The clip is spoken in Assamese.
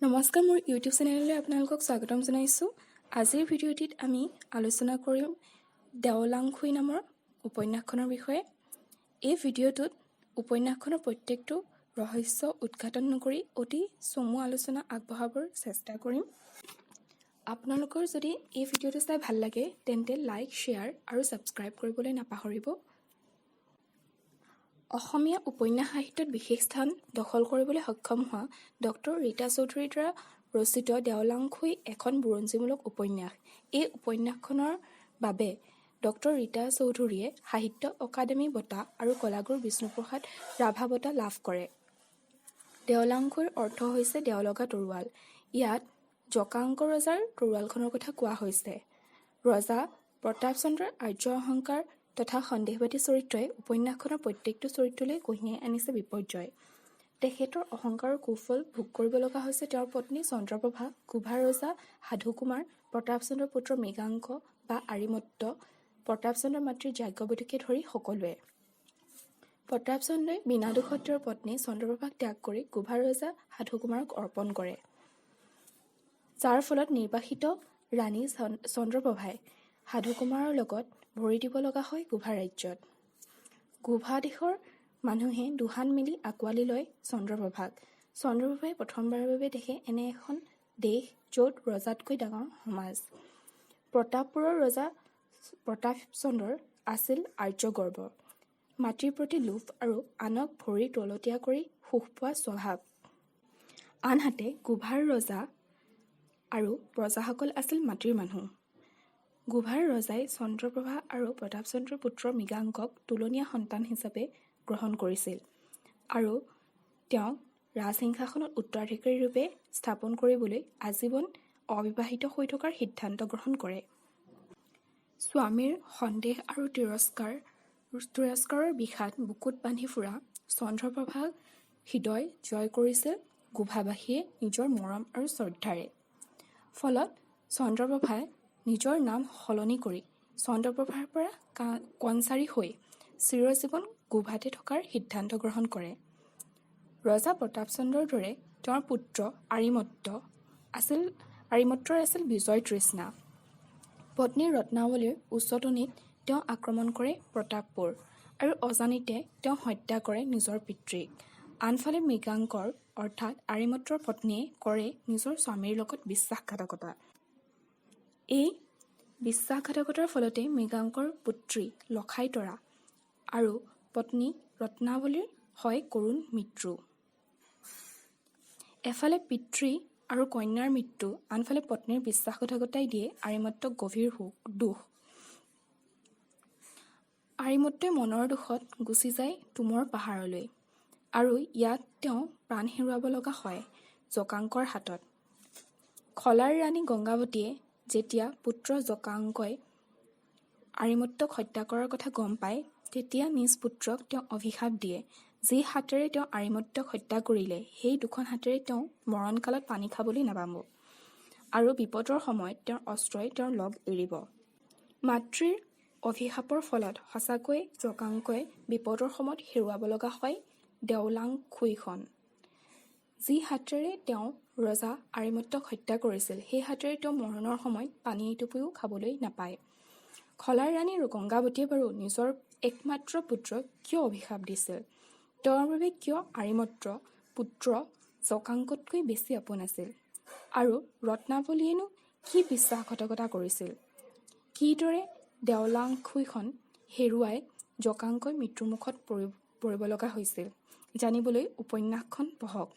নমস্কাৰ, মোৰ ইউটিউব চেনেললৈ আপোনালোকক স্বাগতম জনাইছোঁ। আজিৰ ভিডিঅ'টিত আমি আলোচনা কৰিম দেওলাংখুই নামৰ উপন্যাসখনৰ বিষয়ে। এই ভিডিঅ'টোত উপন্যাসখনৰ প্ৰত্যেকটো ৰহস্য উদ্ঘাটন নকৰি অতি চমু আলোচনা আগবঢ়াবৰ চেষ্টা কৰিম। আপোনালোকৰ যদি এই ভিডিঅ'টো চাই ভাল লাগে তেন্তে লাইক, শ্বেয়াৰ আৰু ছাবস্ক্ৰাইব কৰিবলৈ নাপাহৰিব। অসমীয়া উপন্যাস সাহিত্যত বিশেষ স্থান দখল কৰিবলৈ সক্ষম হোৱা ডক্টৰ ৰীতা চৌধুৰীৰ দ্বাৰা ৰচিত দেওলাংখুই এখন বুৰঞ্জীমূলক উপন্যাস। এই উপন্যাসখনৰ বাবে ডক্টৰ ৰীতা চৌধুৰীয়ে সাহিত্য অকাডেমী বঁটা আৰু কলাগুৰু বিষ্ণুপ্ৰসাদ ৰাভা বঁটা লাভ কৰে। দেওলাংখুইৰ অৰ্থ হৈছে দেওলগা তৰোৱাল। ইয়াত জকাংক ৰজাৰ তৰোৱালখনৰ কথা কোৱা হৈছে। ৰজা প্ৰতাপ চন্দ্ৰৰ আৰ্য অহংকাৰ তথা সন্দেহবাদী চৰিত্ৰই উপন্যাসখনৰ প্ৰত্যেকটো চৰিত্ৰলৈ কঢ়িয়াই আনিছে বিপৰ্যয়। তেখেতৰ অহংকাৰৰ কুফল ভোগ কৰিব লগা হৈছে তেওঁৰ পত্নী চন্দ্ৰপ্ৰভা, গোভা ৰজা সাধু কুমাৰ, প্ৰতাপ চন্দ্ৰৰ পুত্ৰ মৃগাংক বা আৰিমত্ত, প্ৰতাপ চন্দ্ৰৰ মাতৃ যাজ্ঞৱল্লীকে ধৰি সকলোৱে। প্ৰতাপ চন্দ্ৰই বিনা দোষত তেওঁৰ পত্নী চন্দ্ৰপ্ৰভাক ত্যাগ কৰি গোভা ৰজা সাধু কুমাৰক অৰ্পণ কৰে, যাৰ ফলত নিৰ্বাসিত ৰাণী চন্দ্ৰপ্ৰভাই সাধু কুমাৰৰ লগত ভৰি দিব লগা হয় গোভা ৰাজ্যত। গোভা দেশৰ মানুহে দুহান মিলি আঁকোৱালি লয় চন্দ্ৰপ্ৰভাক। চন্দ্ৰপ্ৰভাই প্ৰথমবাৰৰ বাবে দেখে এনে এখন দেশ য'ত ৰজাতকৈ ডাঙৰ সমাজ। প্ৰতাপপুৰৰ ৰজা প্ৰতাপ চন্দ্ৰৰ আছিল আৰ্যগৰ্ব, মাতৃৰ প্ৰতি লোভ আৰু আনক ভৰিৰ তলতীয়া কৰি সুখ পোৱা স্বভাৱ। আনহাতে গোভাৰ ৰজা আৰু প্ৰজাসকল আছিল মাটিৰ মানুহ। গোভাৰ ৰজাই চন্দ্ৰপ্ৰভা আৰু প্ৰতাপ চন্দ্ৰৰ পুত্ৰ মৃগাংকক তুলনীয়া সন্তান হিচাপে গ্ৰহণ কৰিছিল আৰু তেওঁক ৰাজসিংহাসনত উত্তৰাধিকাৰী ৰূপে স্থাপন কৰিবলৈ আজীৱন অবিবাহিত হৈ থকাৰ সিদ্ধান্ত গ্ৰহণ কৰে। স্বামীৰ সন্দেহ আৰু তিৰস্কাৰৰ বিষাদ বুকুত বান্ধি ফুৰা চন্দ্ৰপ্ৰভাক হৃদয় জয় কৰিছিল গোভাবাসীয়ে নিজৰ মৰম আৰু শ্ৰদ্ধাৰে। ফলত চন্দ্ৰপ্ৰভাই নিজৰ নাম সলনি কৰি চন্দ্ৰপ্ৰভাৰ পৰা কনচাৰী হৈ চিৰজীৱন গোভাতে থকাৰ সিদ্ধান্ত গ্ৰহণ কৰে। ৰজা প্ৰতাপ চন্দ্ৰৰ দৰে তেওঁৰ পুত্ৰ আৰিমত্তৰ আছিল বিজয় তৃষ্ণা। পত্নী ৰত্নাৱলীৰ উচতনিত তেওঁ আক্ৰমণ কৰে প্ৰতাপপুৰ আৰু অজানিতে তেওঁ হত্যা কৰে নিজৰ পিতৃক। আনফালে মৃগাংকৰ অৰ্থাৎ আৰিমত্তৰ পত্নীয়ে কৰে নিজৰ স্বামীৰ লগত বিশ্বাসঘাতকতা। এই বিশ্বাসঘাতকতাৰ ফলতে মৃগাংকৰ পুত্ৰী লখাই তৰা আৰু পত্নী ৰত্নাৱলীৰ হয় কৰোণ মৃত্যু। এফালে পিতৃ আৰু কন্যাৰ মৃত্যু, আনফালে পত্নীৰ বিশ্বাসঘাতকতাই দিয়ে আৰিমত্তক গভীৰ দুখ। আৰিমত্তই মনৰ দুখত গুচি যায় তুমৰ পাহাৰলৈ আৰু ইয়াত তেওঁ প্ৰাণ হেৰুৱাব লগা হয় জকাংকৰ হাতত। খলাৰ ৰাণী গংগাৱতীয়ে যেতিয়া পুত্ৰ জকাংকই আৰিমত্তক হত্যা কৰাৰ কথা গম পায় তেতিয়া নিজ পুত্ৰক তেওঁ অভিশাপ দিয়ে, যি হাতেৰে তেওঁ আৰিমত্তক হত্যা কৰিলে সেই দুখন হাতেৰে তেওঁ মৰণকালত পানী খাবলৈ নাপাব আৰু বিপদৰ সময়ত তেওঁৰ অস্ত্ৰই তেওঁৰ লগ এৰিব। মাতৃৰ অভিশাপৰ ফলত সঁচাকৈ জকাংকই বিপদৰ সময়ত হেৰুৱাব লগা হয় দেওলাংখুইখন। যি হাতেৰে তেওঁ ৰজা আৰিমত্তক হত্যা কৰিছিল সেই হাতেৰে তেওঁ মৰণৰ সময়ত পানী এটুপিও খাবলৈ নাপায়। খলাৰ ৰাণী গংগাৱতীয়ে বাৰু নিজৰ একমাত্ৰ পুত্ৰক কিয় অভিশাপ দিছিল? তেওঁৰ বাবে কিয় আৰিমত্ত পুত্ৰ জকাংকতকৈ বেছি আপোন আছিল? আৰু ৰত্নাৱলীয়েনো কি বিশ্বাসঘাতকতা কৰিছিল? কিদৰে দেওলাংখুইখন হেৰুৱাই জকাংকই মৃত্যুমুখত পৰিব লগা হৈছিল? জানিবলৈ উপন্যাসখন পঢ়ক।